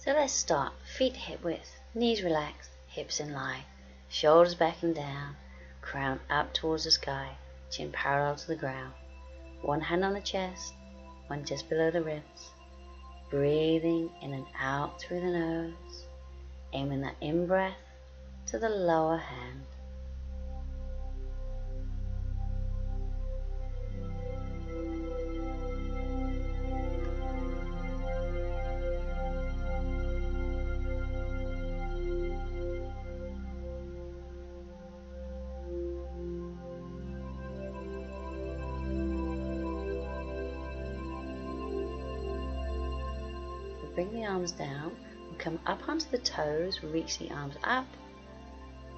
So let's start. Feet hip width, knees relaxed, hips in line, shoulders back and down, crown up towards the sky, chin parallel to the ground. One hand on the chest, one just below the ribs. Breathing in and out through the nose, aiming that in-breath to the lower hand. Bring the arms down, we'll come up onto the toes, reach the arms up,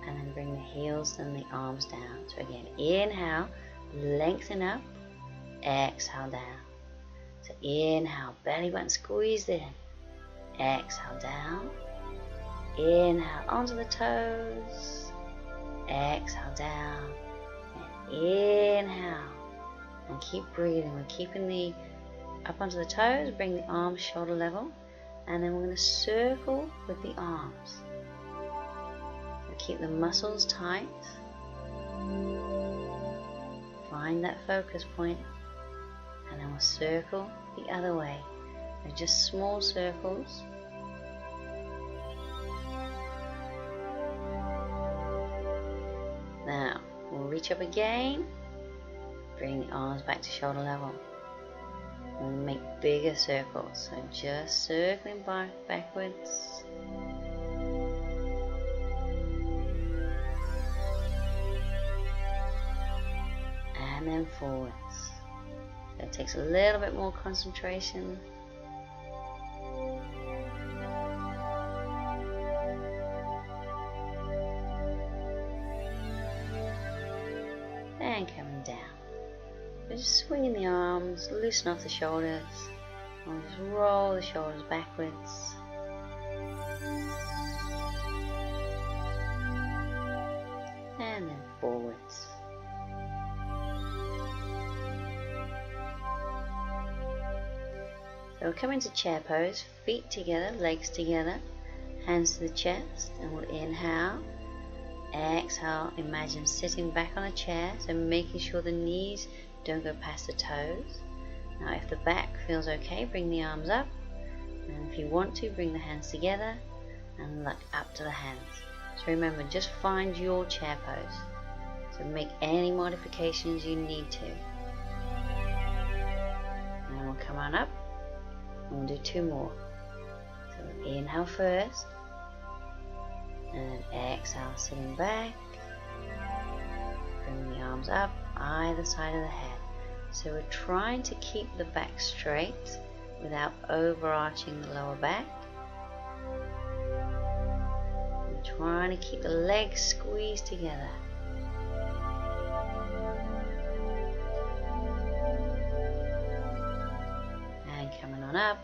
and then bring the heels and the arms down. So again, inhale, lengthen up, exhale down. So inhale, belly button squeezed in, exhale down, inhale onto the toes, exhale down, and inhale, and keep breathing. We're keeping the up onto the toes, bring the arms shoulder level, and then we're going to circle with the arms. So keep the muscles tight. Find that focus point, and then we'll circle the other way. They're just small circles. Now we'll reach up again, bring the arms back to shoulder level. And make bigger circles, so just circling backwards. And then forwards. So it takes a little bit more concentration. And coming down. Just swinging the arms, loosen off the shoulders, and just roll the shoulders backwards. And then forwards. So we'll come into chair pose, feet together, legs together, hands to the chest, and we'll inhale. Exhale, imagine sitting back on a chair, so making sure the knees don't go past the toes. Now if the back feels okay, bring the arms up, and if you want to, bring the hands together and look up to the hands. So remember, just find your chair pose. So make any modifications you need to. And we'll come on up, and we'll do two more. So inhale first, and exhale, sitting back. Bring the arms up, either side of the head. So we're trying to keep the back straight without overarching the lower back. We're trying to keep the legs squeezed together. And coming on up.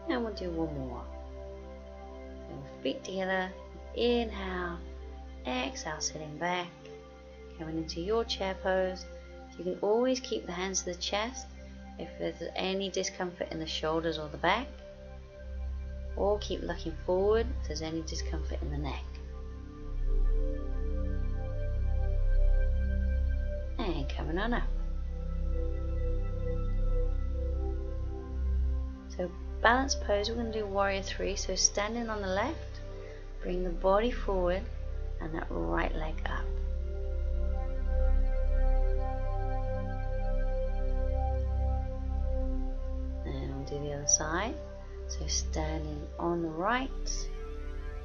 And we'll do one more. So feet together, inhale, exhale, sitting back. Coming into your chair pose. You can always keep the hands to the chest if there's any discomfort in the shoulders or the back, or keep looking forward if there's any discomfort in the neck. And coming on up. So balance pose, we're going to do warrior 3. So standing on the left, bring the body forward and that right leg up. Do the other side. So standing on the right,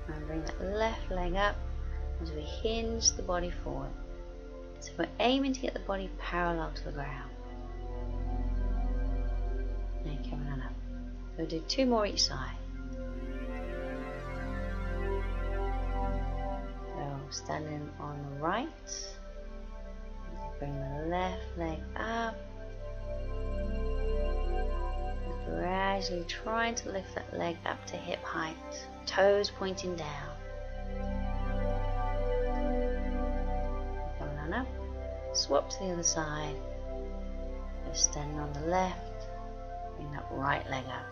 and bring that left leg up as we hinge the body forward. So we're aiming to get the body parallel to the ground. And coming on up. We'll do two more each side. So standing on the right, bring the left leg up. Gradually trying to lift that leg up to hip height, toes pointing down. Coming on up, swap to the other side. Just standing on the left, bring that right leg up.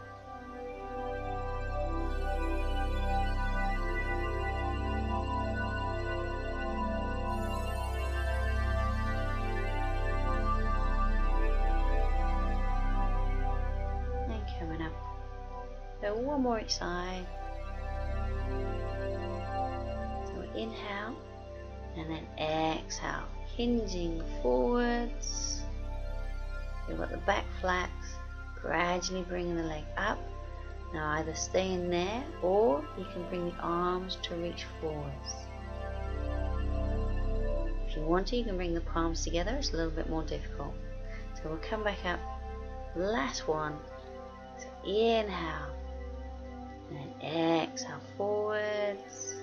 So one more each side. So inhale and then exhale, hinging forwards. You've got the back flat, gradually bringing the leg up. Now either stay in there or you can bring the arms to reach forwards. If you want to, you can bring the palms together. It's a little bit more difficult. So we'll come back up. Last one. So inhale and then exhale forwards.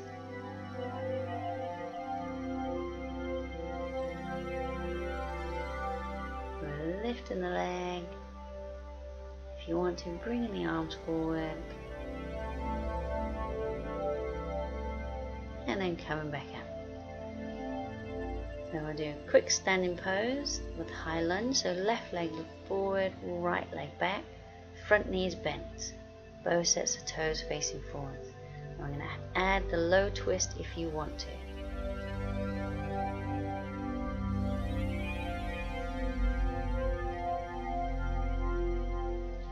We're lifting the leg. If you want to, bringing the arms forward. And then coming back up. So we'll do a quick standing pose with high lunge. So left leg forward, right leg back, front knee is bent. Both sets of toes facing forward. I'm going to add the low twist if you want to.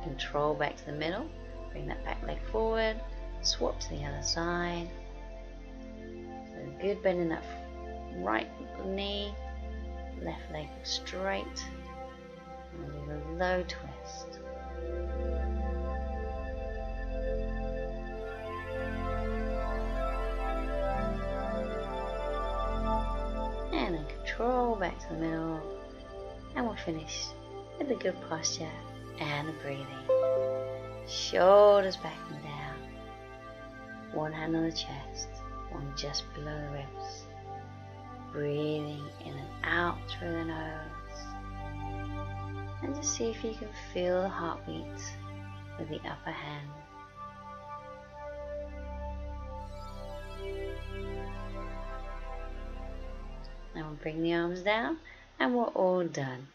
Control back to the middle, bring that back leg forward, swap to the other side. So good bend in that right knee, left leg straight, and do a low twist. And then control back to the middle, and we'll finish with a good posture and the breathing. Shoulders back and down. One hand on the chest, one just below the ribs. Breathing in and out through the nose. And just see if you can feel the heartbeat with the upper hand. Now we'll bring the arms down and we're all done.